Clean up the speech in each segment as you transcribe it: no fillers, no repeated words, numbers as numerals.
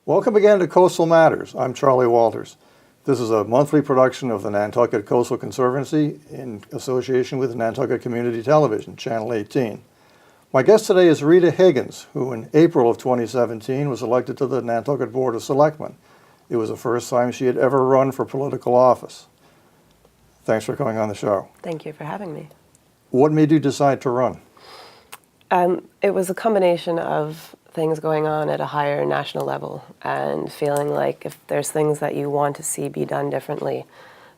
Welcome again to Coastal Matters. I'm Charlie Walters. This is a monthly production of the Nantucket Coastal Conservancy in association with Nantucket Community Television, Channel 18. My guest today is Rita Higgins, who in April of 2017 was elected to the Nantucket Board of Selectmen. It was the first time she had ever run for political office. Thanks for coming on the show. Thank you for having me. What made you decide to run? It was a combination of things going on at a higher national level and feeling like if there's things that you want to see be done differently,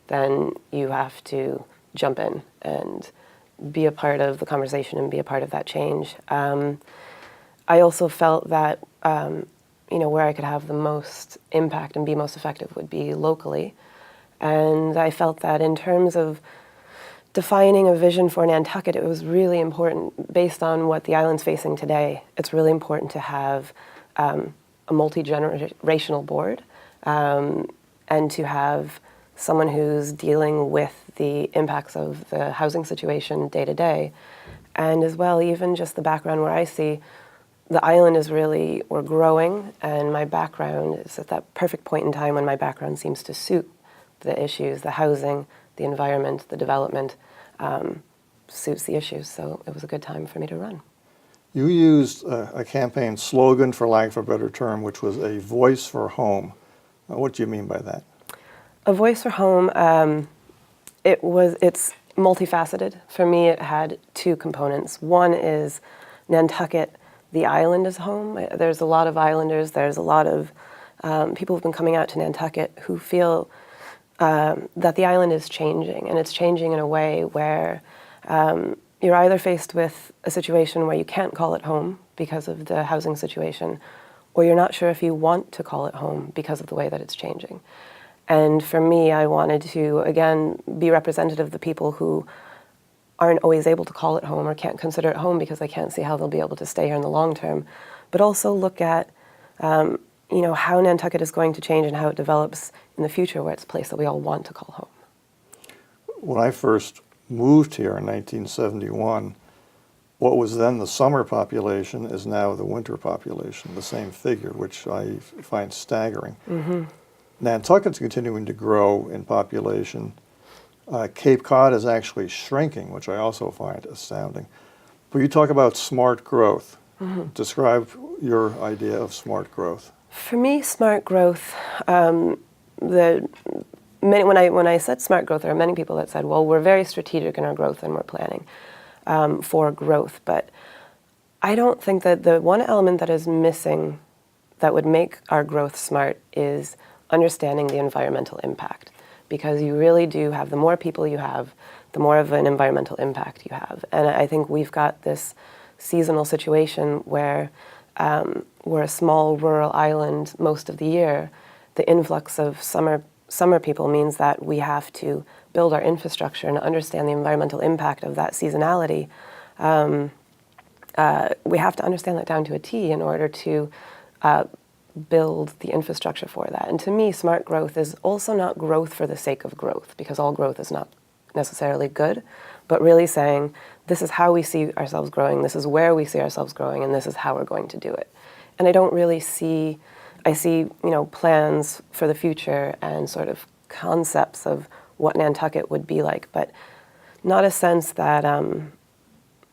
then you have to jump in and be a part of the conversation and be a part of that change. I also felt that where I could have the most impact and be most effective would be locally. And I felt that in terms of defining a vision for Nantucket, it was really important, based on what the island's facing today, it's really important to have a multi-generational board and to have someone who's dealing with the impacts of the housing situation day to day. And as well, even just the background where I see the island is really, we're growing, and my background is at that perfect point in time when my background seems to suit the issues, the housing, the environment, the development, suits the issues. So it was a good time for me to run. You used a campaign slogan, for lack of a better term, which was a voice for home. What do you mean by that? A voice for home, it's multifaceted. For me, it had two components. One is Nantucket, the island is home. There's a lot of islanders, there's a lot of people who've been coming out to Nantucket who feel that the island is changing, and it's changing in a way where you're either faced with a situation where you can't call it home because of the housing situation, or you're not sure if you want to call it home because of the way that it's changing. And for me, I wanted to, again, be representative of the people who aren't always able to call it home or can't consider it home because they can't see how they'll be able to stay here in the long term, but also look at how Nantucket is going to change and how it develops in the future, where it's a place that we all want to call home. When I first moved here in 1971, what was then the summer population is now the winter population, the same figure, which I find staggering. Mm-hmm. Nantucket's continuing to grow in population. Cape Cod is actually shrinking, which I also find astounding. But you talk about smart growth. Mm-hmm. Describe your idea of smart growth. For me, smart growth, when I said smart growth, there are many people that said, well, we're very strategic in our growth and we're planning for growth. But I don't think that the one element that is missing that would make our growth smart is understanding the environmental impact. Because you really do have, the more people you have, the more of an environmental impact you have. And I think we've got this seasonal situation where we're a small rural island most of the year. The influx of summer people means that we have to build our infrastructure and understand the environmental impact of that seasonality. We have to understand that down to a T in order to build the infrastructure for that. And to me, smart growth is also not growth for the sake of growth, because all growth is not necessarily good, but really saying, this is how we see ourselves growing, this is where we see ourselves growing, and this is how we're going to do it. And I don't really see, I see, plans for the future and sort of concepts of what Nantucket would be like, but not a sense that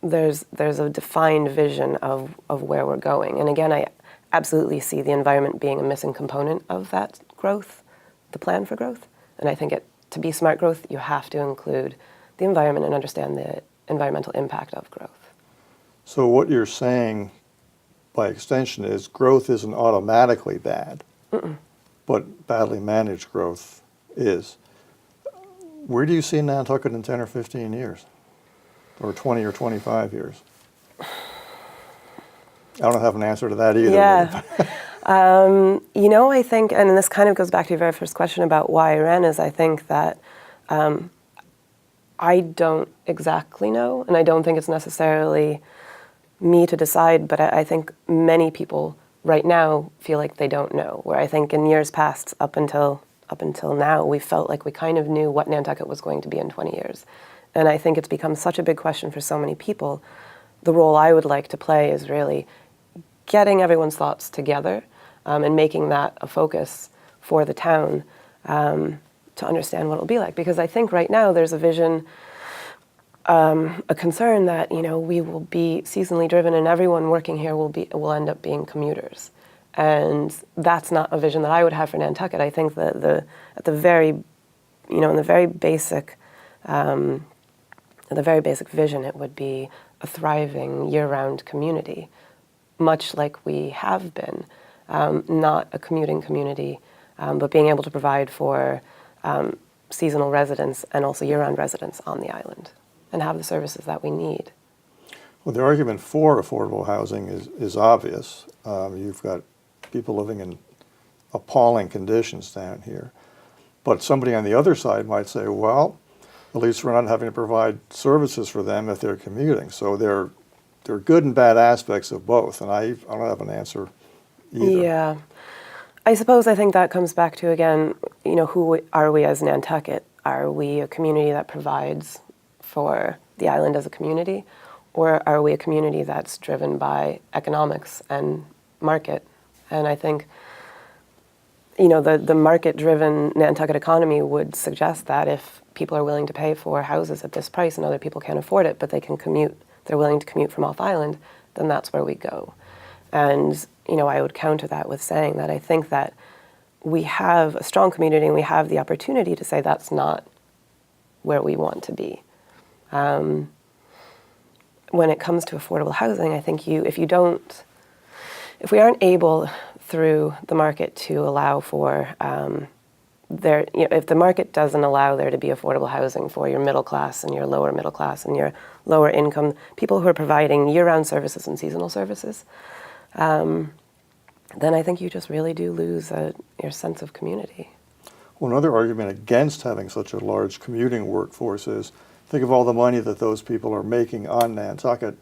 there's a defined vision of where we're going. And again, I absolutely see the environment being a missing component of that growth, the plan for growth. And I think to be smart growth, you have to include the environment and understand the environmental impact of growth. So what you're saying, by extension, is growth isn't automatically bad, but badly managed growth is. Where do you see Nantucket in 10 or 15 years? Or 20 or 25 years? I don't have an answer to that either. Yeah. I think, and this kind of goes back to your very first question about why I ran, is I think that I don't exactly know, and I don't think it's necessarily me to decide, but I think many people right now feel like they don't know, where I think in years past, up until now, we felt like we kind of knew what Nantucket was going to be in 20 years. And I think it's become such a big question for so many people. The role I would like to play is really getting everyone's thoughts together and making that a focus for the town to understand what it'll be like. Because I think right now there's a vision, a concern that we will be seasonally driven and everyone working here will end up being commuters, and that's not a vision that I would have for Nantucket. I think that in the very basic vision, it would be a thriving year-round community, much like we have been, not a commuting community, but being able to provide for seasonal residents and also year-round residents on the island and have the services that we need. Well, the argument for affordable housing is obvious. You've got people living in appalling conditions down here. But somebody on the other side might say, well, at least we're not having to provide services for them if they're commuting. So there are good and bad aspects of both, and I don't have an answer either. Yeah. I think that comes back to, again, who are we as Nantucket? Are we a community that provides for the island as a community, or are we a community that's driven by economics and market? And I think, the market-driven Nantucket economy would suggest that if people are willing to pay for houses at this price and other people can't afford it, but they can commute, they're willing to commute from off island, then that's where we go. And, I would counter that with saying that I think that we have a strong community and we have the opportunity to say that's not where we want to be. When it comes to affordable housing, I think if we aren't able through the market to allow for if the market doesn't allow there to be affordable housing for your middle class and your lower middle class and your lower income people who are providing year-round services and seasonal services, then I think you just really do lose your sense of community. Well, another argument against having such a large commuting workforce is, think of all the money that those people are making on Nantucket,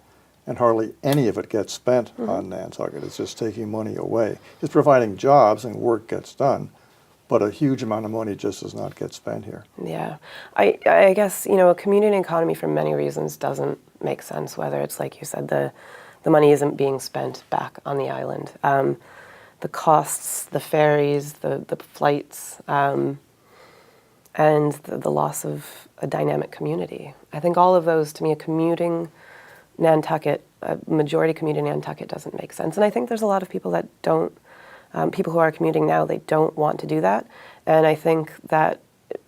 and hardly any of it gets spent on Nantucket. It's just taking money away. It's providing jobs and work gets done, but a huge amount of money just does not get spent here. Yeah. I guess, a community economy for many reasons doesn't make sense, whether it's like you said, the money isn't being spent back on the island. The costs, the ferries, the flights, and the loss of a dynamic community. I think all of those, to me, a majority commuting Nantucket doesn't make sense. And I think there's a lot of people that don't, people who are commuting now, they don't want to do that. And I think that,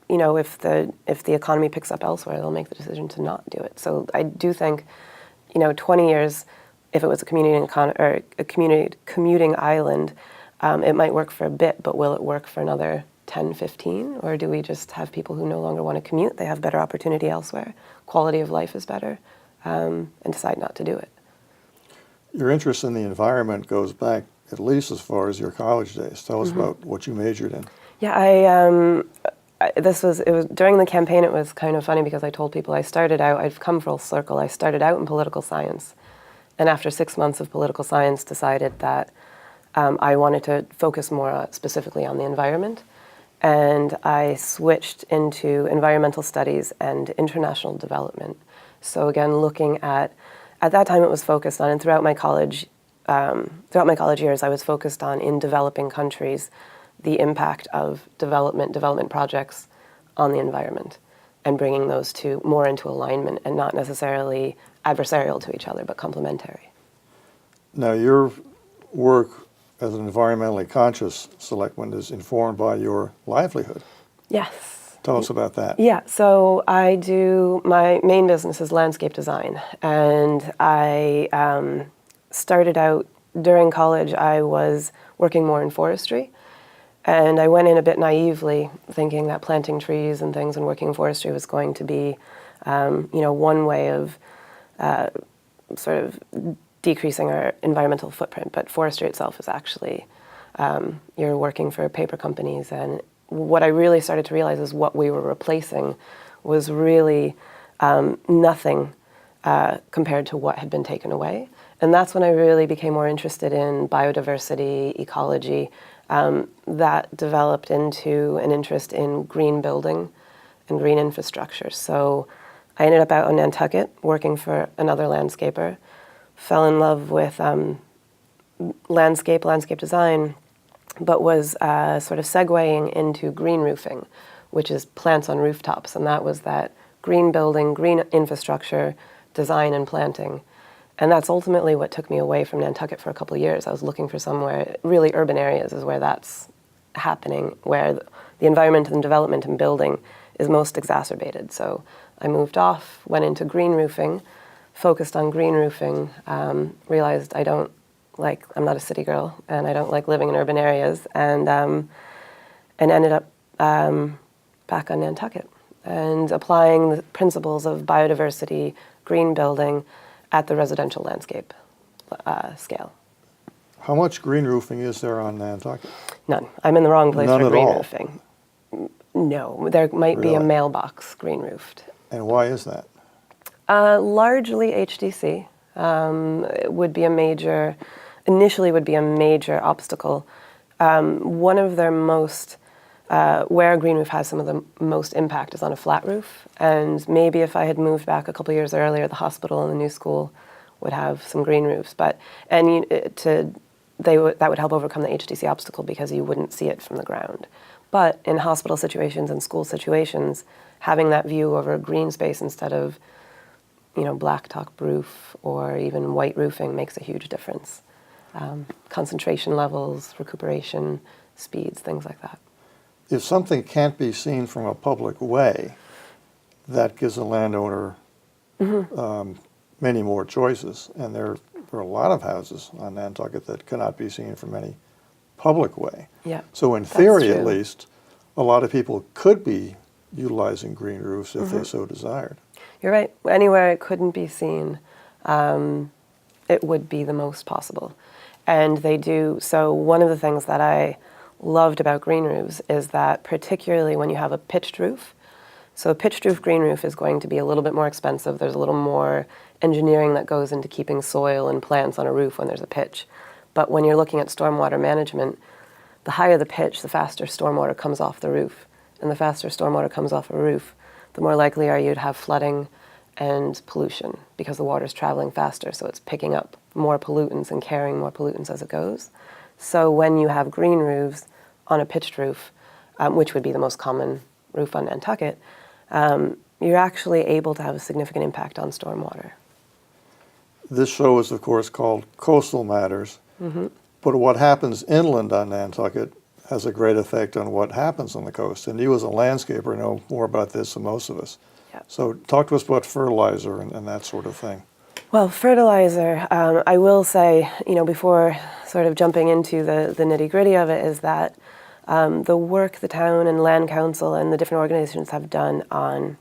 if the economy picks up elsewhere, they'll make the decision to not do it. So I do think, 20 years, if it was a commuting island, it might work for a bit, but will it work for another 10, 15? Or do we just have people who no longer want to commute? They have better opportunity elsewhere. Quality of life is better, and decide not to do it. Your interest in the environment goes back at least as far as your college days. Tell us about what you majored in. Yeah, it was during the campaign. It was kind of funny because I told people I've come full circle. I started out in political science, and after 6 months of political science, decided that I wanted to focus more specifically on the environment. And I switched into environmental studies and international development. So again, looking at that time it was focused on, and throughout my college years, I was focused on, in developing countries, the impact of development projects on the environment, and bringing those two more into alignment and not necessarily adversarial to each other, but complementary. Now, your work as an environmentally conscious selectman is informed by your livelihood. Yes. Tell us about that. Yeah, so my main business is landscape design, and I started out during college. I was working more in forestry, and I went in a bit naively, thinking that planting trees and things and working in forestry was going to be, one way of sort of decreasing our environmental footprint. But forestry itself is actually, you're working for paper companies, and what I really started to realize is what we were replacing was really nothing compared to what had been taken away. And that's when I really became more interested in biodiversity, ecology. That developed into an interest in green building and green infrastructure. So I ended up out on Nantucket working for another landscaper, fell in love with landscape design, but was sort of segueing into green roofing, which is plants on rooftops. And that was that green building, green infrastructure, design and planting. And that's ultimately what took me away from Nantucket for a couple of years. I was looking for somewhere, really urban areas is where that's happening, where the environment and development and building is most exacerbated. So I moved off, went into green roofing, focused on green roofing, realized I'm not a city girl, and I don't like living in urban areas, and ended up back on Nantucket and applying the principles of biodiversity, green building at the residential landscape scale. How much green roofing is there on Nantucket? None. I'm in the wrong place None for at green all? roofing. No, there might be a Really? mailbox green roofed. And why is that? Largely HDC. It would be initially would be a major obstacle. One of their most, where a green roof has some of the most impact is on a flat roof. And maybe if I had moved back a couple of years earlier, the hospital and the new school would have some green roofs. That would help overcome the HDC obstacle because you wouldn't see it from the ground. But in hospital situations and school situations, having that view over a green space instead of, blacktop roof or even white roofing makes a huge difference. Concentration levels, recuperation, speeds, things like that. If something can't be seen from a public way, that gives a landowner many more choices. And there are a lot of houses on Nantucket that cannot be seen from any public way. Yeah, So in that's theory, at true. least, a lot of people could be utilizing green roofs if they so desired. You're right. Anywhere it couldn't be seen, it would be the most possible. And they do. So one of the things that I loved about green roofs is that particularly when you have a pitched roof, so a pitched roof green roof is going to be a little bit more expensive. There's a little more engineering that goes into keeping soil and plants on a roof when there's a pitch. But when you're looking at stormwater management, the higher the pitch, the faster stormwater comes off the roof. And the faster stormwater comes off a roof, the more likely are you to have flooding and pollution because the water's traveling faster, so it's picking up more pollutants and carrying more pollutants as it goes. So when you have green roofs on a pitched roof, which would be the most common roof on Nantucket, you're actually able to have a significant impact on stormwater. This show is, of course, called Coastal Matters, but what happens inland on Nantucket has a great effect on what happens on the coast. And you as a landscaper know more about this than most of us. Yeah. So talk to us about fertilizer and that sort of thing. Well, fertilizer, I will say, before sort of jumping into the nitty-gritty of it, is that the work the town and land council and the different organizations have done on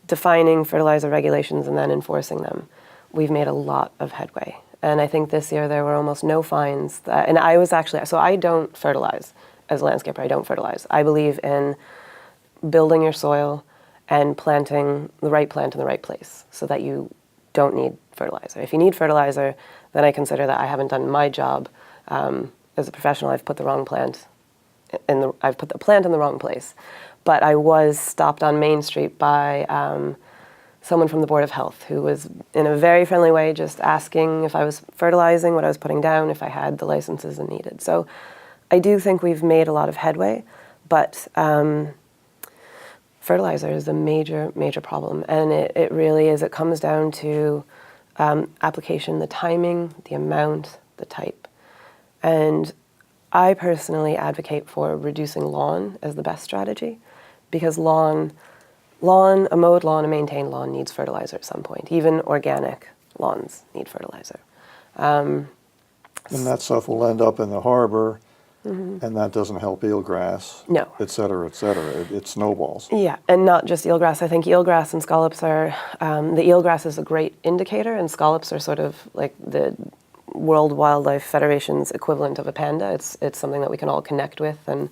defining fertilizer regulations and then enforcing them, we've made a lot of headway. And I think this year there were almost no fines. And I was actually, so I don't fertilize. As a landscaper, I don't fertilize. I believe in building your soil and planting the right plant in the right place so that you don't need fertilizer. If you need fertilizer, then I consider that I haven't done my job. As a professional, I've put the plant in the wrong place. But I was stopped on Main Street by someone from the Board of Health who was in a very friendly way just asking if I was fertilizing, what I was putting down, if I had the licenses and needed. So I do think we've made a lot of headway, but fertilizer is a major, major problem. And it really is. It comes down to application, the timing, the amount, the type. And I personally advocate for reducing lawn as the best strategy because a mowed lawn, a maintained lawn needs fertilizer at some point. Even organic lawns need fertilizer. And that stuff will end up in the harbor, and that doesn't help eelgrass, No. et cetera, et cetera. It snowballs. Yeah, and not just eelgrass. I think eelgrass and scallops are, the eelgrass is a great indicator, and scallops are sort of like the World Wildlife Federation's equivalent of a panda. It's something that we can all connect with, and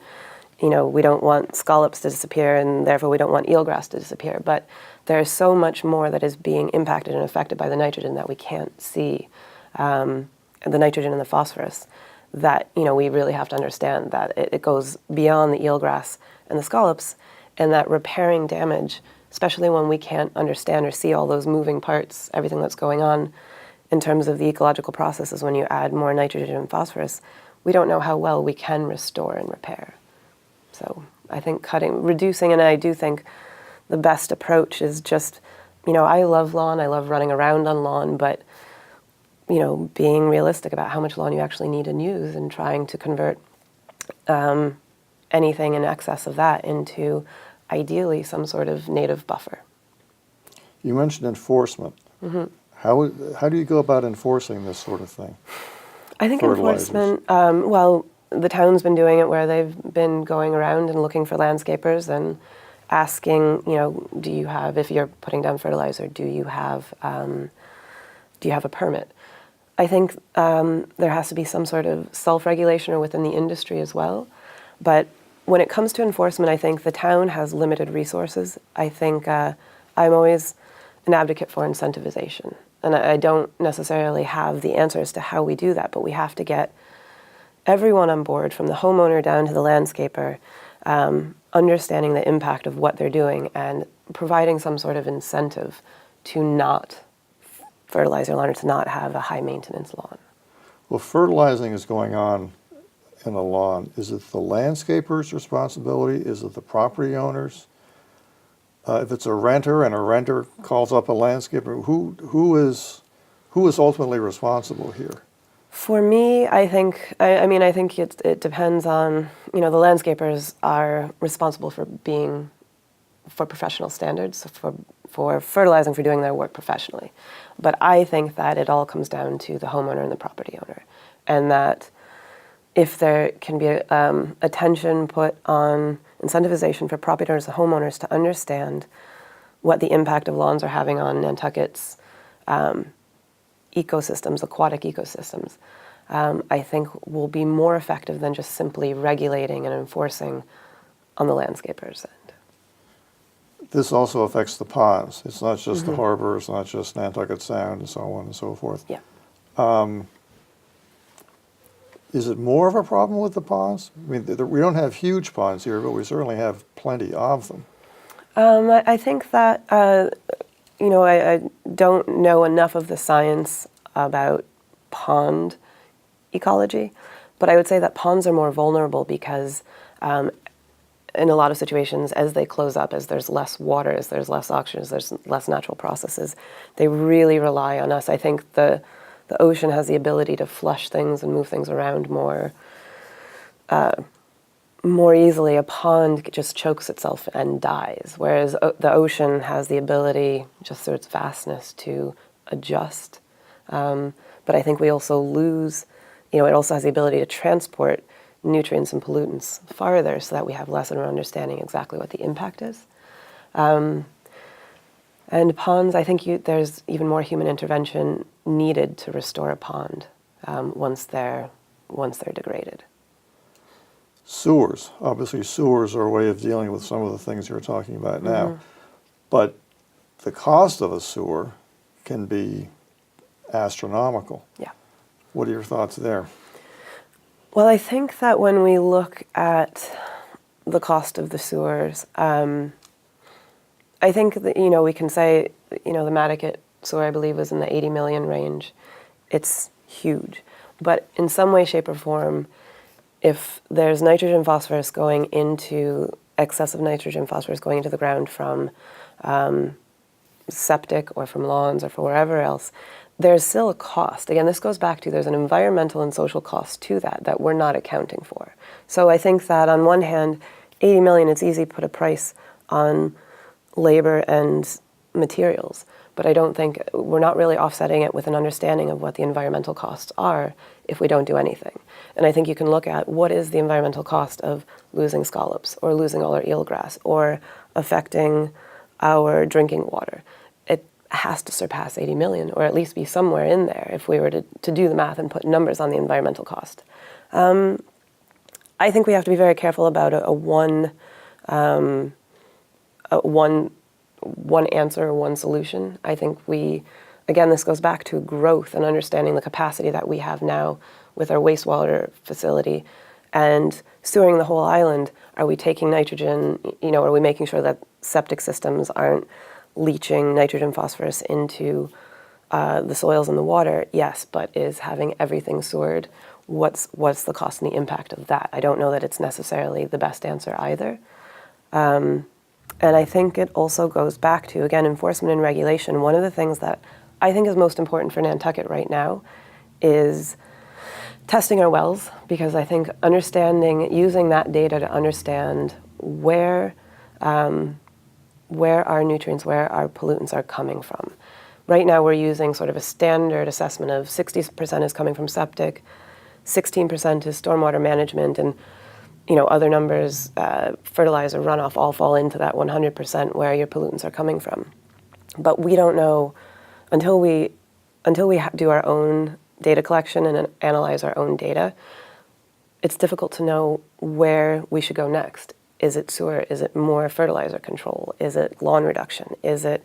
we don't want scallops to disappear, and therefore we don't want eelgrass to disappear. But there's so much more that is being impacted and affected by the nitrogen that we can't see, the nitrogen and the phosphorus, that we really have to understand that it goes beyond the eelgrass and the scallops, and that repairing damage, especially when we can't understand or see all those moving parts, everything that's going on, in terms of the ecological processes, when you add more nitrogen and phosphorus, we don't know how well we can restore and repair. So I think reducing, and I do think the best approach is just, I love lawn, I love running around on lawn, but, being realistic about how much lawn you actually need and use, and trying to convert anything in excess of that into ideally some sort of native buffer. You mentioned enforcement. Mm-hmm. How do you go about enforcing this sort of thing? I think enforcement, well, the town's been doing it where they've been going around and looking for landscapers and asking, do you have, if you're putting down fertilizer, do you have a permit? I think there has to be some sort of self-regulation or within the industry as well. But when it comes to enforcement, I think the town has limited resources. I think I'm always an advocate for incentivization. And I don't necessarily have the answers to how we do that, but we have to get everyone on board, from the homeowner down to the landscaper, understanding the impact of what they're doing and providing some sort of incentive to not fertilize their lawn or to not have a high maintenance lawn. Well, fertilizing is going on in a lawn. Is it the landscaper's responsibility? Is it the property owner's? If it's a renter and a renter calls up a landscaper, who is ultimately responsible here? For me, I think I think it depends on, the landscapers are responsible for professional standards, for fertilizing, for doing their work professionally. But I think that it all comes down to the homeowner and the property owner, and that if there can be attention put on incentivization for property owners and homeowners to understand what the impact of lawns are having on Nantucket's ecosystems, aquatic ecosystems, I think will be more effective than just simply regulating and enforcing on the landscapers' end. This also affects the ponds. It's not just the harbor, it's not just Nantucket Sound and so on and so forth. Yeah. Is it more of a problem with the ponds? I mean, we don't have huge ponds here, but we certainly have plenty of them. I think that, I don't know enough of the science about pond ecology, but I would say that ponds are more vulnerable because in a lot of situations, as they close up, as there's less water, as there's less oxygen, as there's less natural processes, they really rely on us. I think the ocean has the ability to flush things and move things around more easily. A pond just chokes itself and dies, whereas the ocean has the ability, just through its vastness, to adjust. But I think we also lose, it also has the ability to transport nutrients and pollutants farther so that we have less of an understanding exactly what the impact is. And ponds, I think there's even more human intervention needed to restore a pond once they're degraded. Sewers. Obviously, sewers are a way of dealing with some of the things you're talking about now. But the cost of a sewer can be astronomical. Yeah. What are your thoughts there? Well, I think that when we look at the cost of the sewers, I think that, we can say, the Mattocket sewer, I believe, was in the 80 million range. It's huge. But in some way, shape, or form, if there's nitrogen phosphorus going into, excessive nitrogen phosphorus going into the ground from septic or from lawns or from wherever else, there's still a cost. Again, this goes back to there's an environmental and social cost to that we're not accounting for. So I think that on one hand, 80 million, it's easy to put a price on labor and materials, but I don't think we're not really offsetting it with an understanding of what the environmental costs are if we don't do anything. And I think you can look at what is the environmental cost of losing scallops or losing all our eelgrass or affecting our drinking water. It has to surpass 80 million, or at least be somewhere in there if we were to do the math and put numbers on the environmental cost. I think we have to be very careful about one answer or one solution. I think this goes back to growth and understanding the capacity that we have now with our wastewater facility and sewering the whole island. Are we taking nitrogen, are we making sure that septic systems aren't leaching nitrogen phosphorus into the soils and the water, yes, but is having everything sewered, what's the cost and the impact of that? I don't know that it's necessarily the best answer either. And I think it also goes back to, again, enforcement and regulation. One of the things that I think is most important for Nantucket right now is testing our wells, because I think using that data to understand where our nutrients, where our pollutants are coming from. Right now we're using sort of a standard assessment of 60% is coming from septic, 16% is stormwater management, and other numbers, fertilizer, runoff, all fall into that 100% where your pollutants are coming from. But we don't know until we do our own data collection and analyze our own data. It's difficult to know where we should go next. Is it sewer? Is it more fertilizer control? Is it lawn reduction? Is it,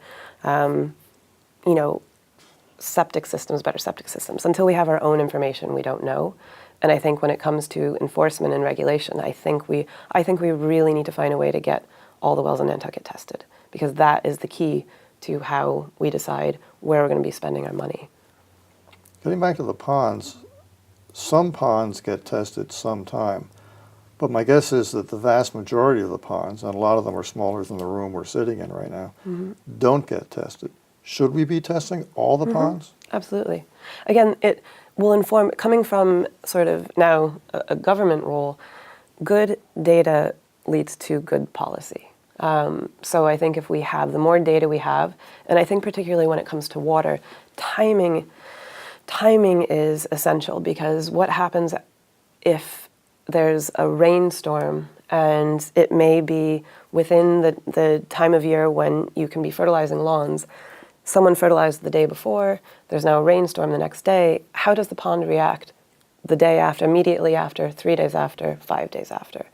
septic systems, better septic systems? Until we have our own information, we don't know. And I think when it comes to enforcement and regulation, I think we really need to find a way to get all the wells in Nantucket tested, because that is the key to how we decide where we're going to be spending our money. Getting back to the ponds, some ponds get tested sometime, but my guess is that the vast majority of the ponds, and a lot of them are smaller than the room we're sitting in right now, don't get tested. Should we be testing all the ponds? Absolutely. Again, it will inform, coming from sort of now a government role, good data leads to good policy. So I think if we have, the more data we have, and I think particularly when it comes to water, timing is essential, because what happens if there's a rainstorm and it may be within the time of year when you can be fertilizing lawns, someone fertilized the day before, there's now a rainstorm the next day, how does the pond react the day after, immediately after, 3 days after, 5 days after?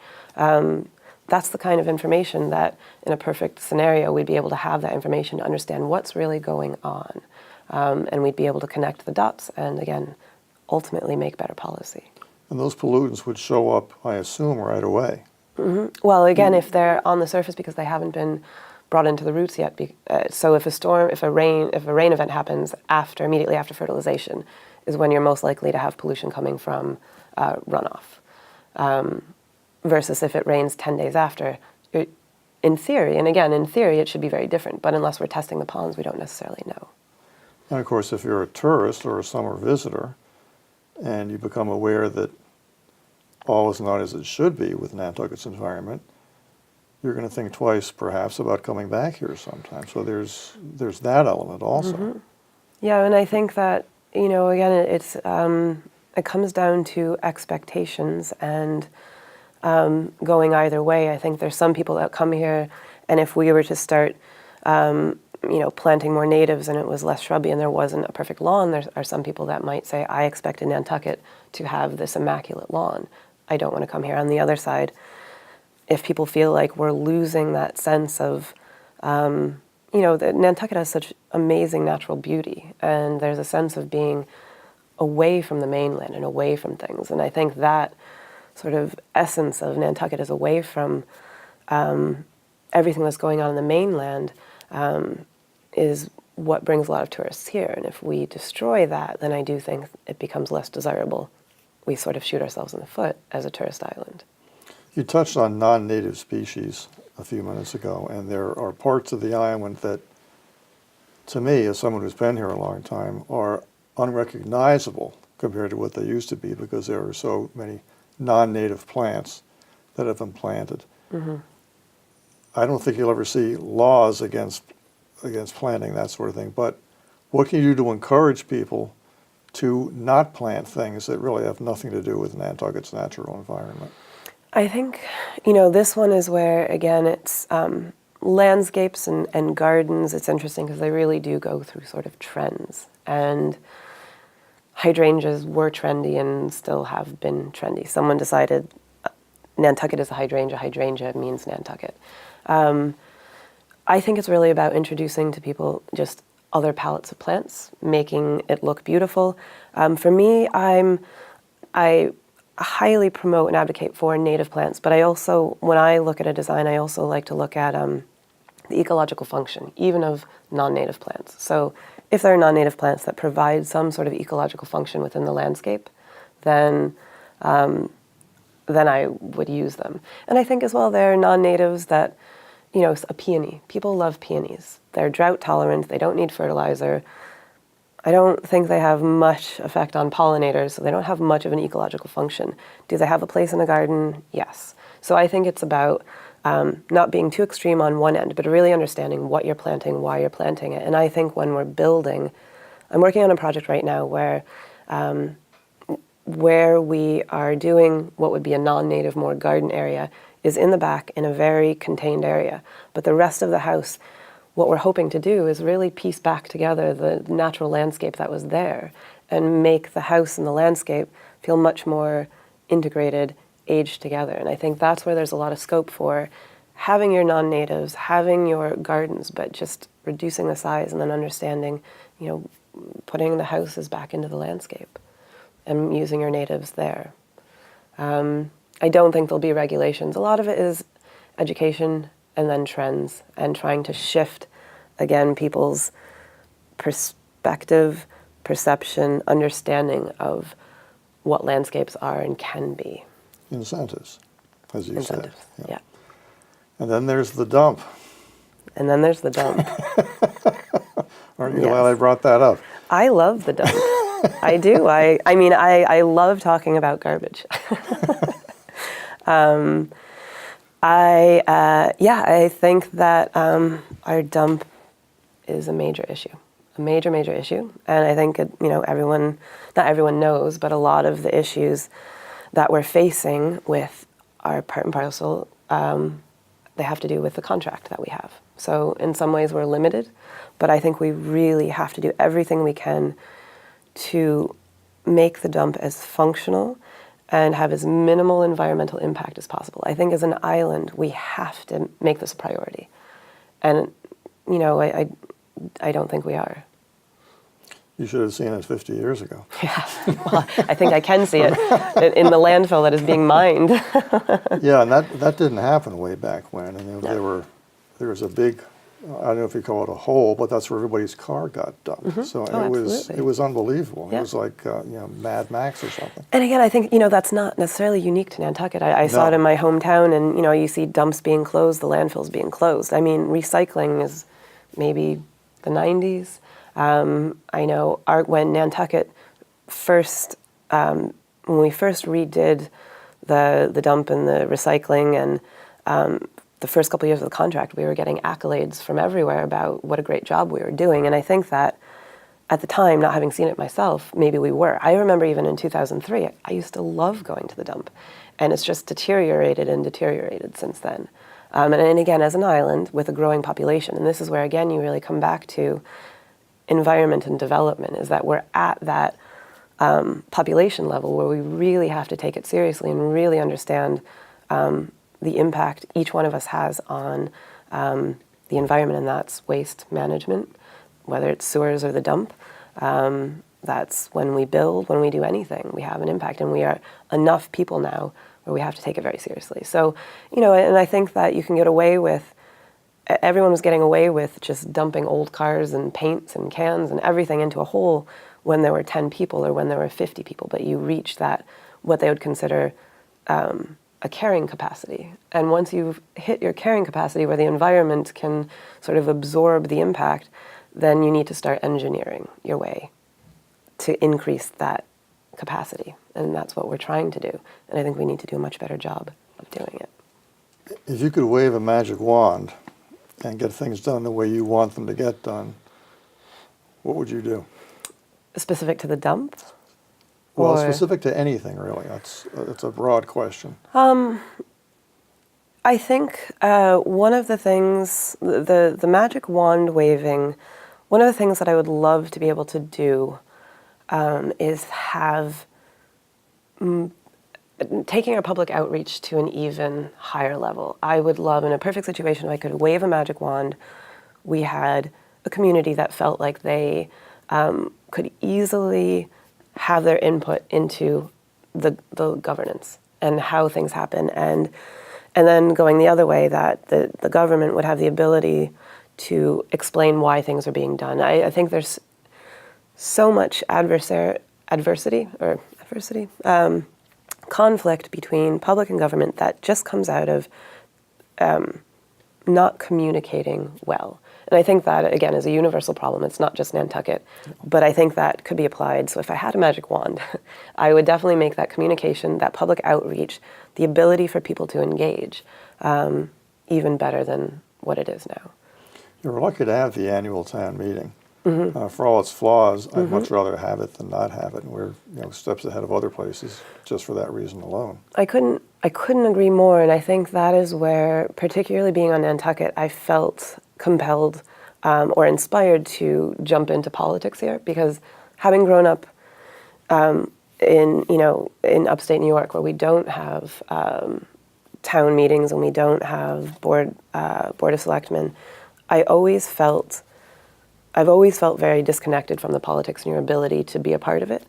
That's the kind of information that, in a perfect scenario, we'd be able to have that information to understand what's really going on. And we'd be able to connect the dots and, again, ultimately make better policy. And those pollutants would show up, I assume, right away. Well, again, if they're on the surface because they haven't been brought into the roots yet. So if a rain event happens immediately after fertilization, is when you're most likely to have pollution coming from runoff. Versus if it rains 10 days after, in theory, it should be very different. But unless we're testing the ponds, we don't necessarily know. And of course, if you're a tourist or a summer visitor, and you become aware that all is not as it should be with Nantucket's environment, you're going to think twice, perhaps, about coming back here sometime. So there's that element also. Yeah, and I think that again, it comes down to expectations and going either way. I think there's some people that come here, and if we were to start, planting more natives and it was less shrubby and there wasn't a perfect lawn, there are some people that might say, I expected Nantucket to have this immaculate lawn. I don't want to come here. On the other side, if people feel like we're losing that sense of, that Nantucket has such amazing natural beauty, and there's a sense of being away from the mainland and away from things. And I think that sort of essence of Nantucket is away from everything that's going on in the mainland is what brings a lot of tourists here. And if we destroy that, then I do think it becomes less desirable. We sort of shoot ourselves in the foot as a tourist island. You touched on non-native species a few minutes ago, and there are parts of the island that, to me, as someone who's been here a long time, are unrecognizable compared to what they used to be, because there are so many non-native plants that have been planted. I don't think you'll ever see laws against planting that sort of thing, but what can you do to encourage people to not plant things that really have nothing to do with Nantucket's natural environment? I think, this one is where, again, it's landscapes and gardens. It's interesting because they really do go through sort of trends. And hydrangeas were trendy and still have been trendy. Someone decided Nantucket is a hydrangea means Nantucket. I think it's really about introducing to people just other palettes of plants, making it look beautiful. For me, I highly promote and advocate for native plants, but I also, when I look at a design, I also like to look at the ecological function, even of non-native plants. So if there are non-native plants that provide some sort of ecological function within the landscape, then I would use them. And I think as well there are non-natives that, a peony. People love peonies. They're drought tolerant. They don't need fertilizer. I don't think they have much effect on pollinators, so they don't have much of an ecological function. Do they have a place in a garden? Yes. So I think it's about not being too extreme on one end, but really understanding what you're planting, why you're planting it. And I think when we're building, I'm working on a project right now where we are doing what would be a non-native, more garden area is in the back in a very contained area. But the rest of the house, what we're hoping to do is really piece back together the natural landscape that was there and make the house and the landscape feel much more integrated, aged together. And I think that's where there's a lot of scope for having your non-natives, having your gardens, but just reducing the size and then understanding, putting the houses back into the landscape and using your natives there. I don't think there'll be regulations. A lot of it is education and then trends and trying to shift, again, people's perspective, perception, understanding of what landscapes are and can be. Incentives, as you Incentives, said. yeah. And then there's the dump. And then there's the dump. Aren't you glad I brought that up? I love the dump. I do. I love talking about garbage. I think that our dump is a major issue, a major, major issue. And I think, everyone, not everyone knows, but a lot of the issues that we're facing with our part and parcel, they have to do with the contract that we have. So in some ways we're limited, but I think we really have to do everything we can to make the dump as functional and have as minimal environmental impact as possible. I think as an island, we have to make this a priority. And, I don't think we are. You should have seen it 50 years ago. Yeah, well, I think I can see it in the landfill that is being mined. Yeah, and that didn't happen way back when. And No. there was a big, I don't know if you call it a hole, but that's where everybody's car got dumped. Mm-hmm. So Absolutely. it was unbelievable. Yeah. It was like Mad Max or something. And again, I think, that's not necessarily unique to Nantucket. I saw it No. in my hometown and, you see dumps being closed, the landfills being closed. I mean, recycling is maybe the 90s. I know when Nantucket first, when we first redid the dump and the recycling and the first couple of years of the contract, we were getting accolades from everywhere about what a great job we were doing. And I think that at the time, not having seen it myself, maybe we were. I remember even in 2003, I used to love going to the dump. And it's just deteriorated and deteriorated since then. And again, as an island with a growing population, and this is where, again, you really come back to environment and development, is that we're at that population level where we really have to take it seriously and really understand the impact each one of us has on the environment, and that's waste management, whether it's sewers or the dump. That's when we build, when we do anything, we have an impact, and we are enough people now where we have to take it very seriously. So, and I think that you can get away with, everyone was getting away with just dumping old cars and paints and cans and everything into a hole when there were 10 people or when there were 50 people, but you reach that, what they would consider a carrying capacity. And once you've hit your carrying capacity where the environment can sort of absorb the impact, then you need to start engineering your way to increase that capacity. And that's what we're trying to do. And I think we need to do a much better job of doing it. If you could wave a magic wand and get things done the way you want them to get done, what would you do? Specific to the dump? Well, Or- specific to anything, really. That's a broad question. I think one of the things, the magic wand waving, one of the things that I would love to be able to do is have taking our public outreach to an even higher level. I would love, in a perfect situation, if I could wave a magic wand, we had a community that felt like they could easily have their input into the governance and how things happen, and then going the other way, that the government would have the ability to explain why things are being done. I think there's so much conflict between public and government that just comes out of not communicating well. And I think that, again, is a universal problem. It's not just Nantucket, but I think that could be applied. So if I had a magic wand, I would definitely make that communication, that public outreach, the ability for people to engage, even better than what it is now. You're lucky to have the annual town meeting. For all its flaws, I'd much rather have it than not have it. And we're steps ahead of other places just for that reason alone. I couldn't agree more, and I think that is where, particularly being on Nantucket, I felt compelled or inspired to jump into politics here, because having grown up in upstate New York, where we don't have town meetings and we don't have board of selectmen, I've always felt very disconnected from the politics and your ability to be a part of it.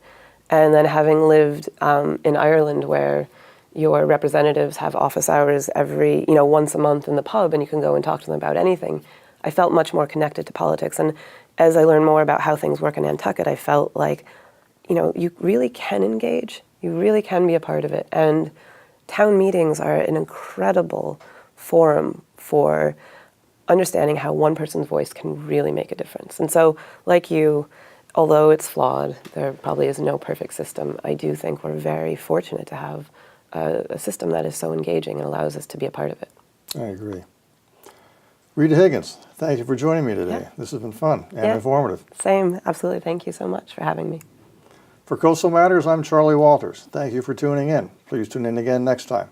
And then having lived in Ireland, where your representatives have office hours every, once a month in the pub, and you can go and talk to them about anything, I felt much more connected to politics. And as I learned more about how things work in Nantucket, I felt like, you really can engage. You really can be a part of it. And town meetings are an incredible forum for understanding how one person's voice can really make a difference. And so, like you, although it's flawed, there probably is no perfect system, I do think we're very fortunate to have a system that is so engaging and allows us to be a part of it. I agree. Rita Higgins, thank you for joining me today. Yeah. This has been fun and informative. Same, absolutely. Thank you so much for having me. For Coastal Matters, I'm Charlie Walters. Thank you for tuning in. Please tune in again next time.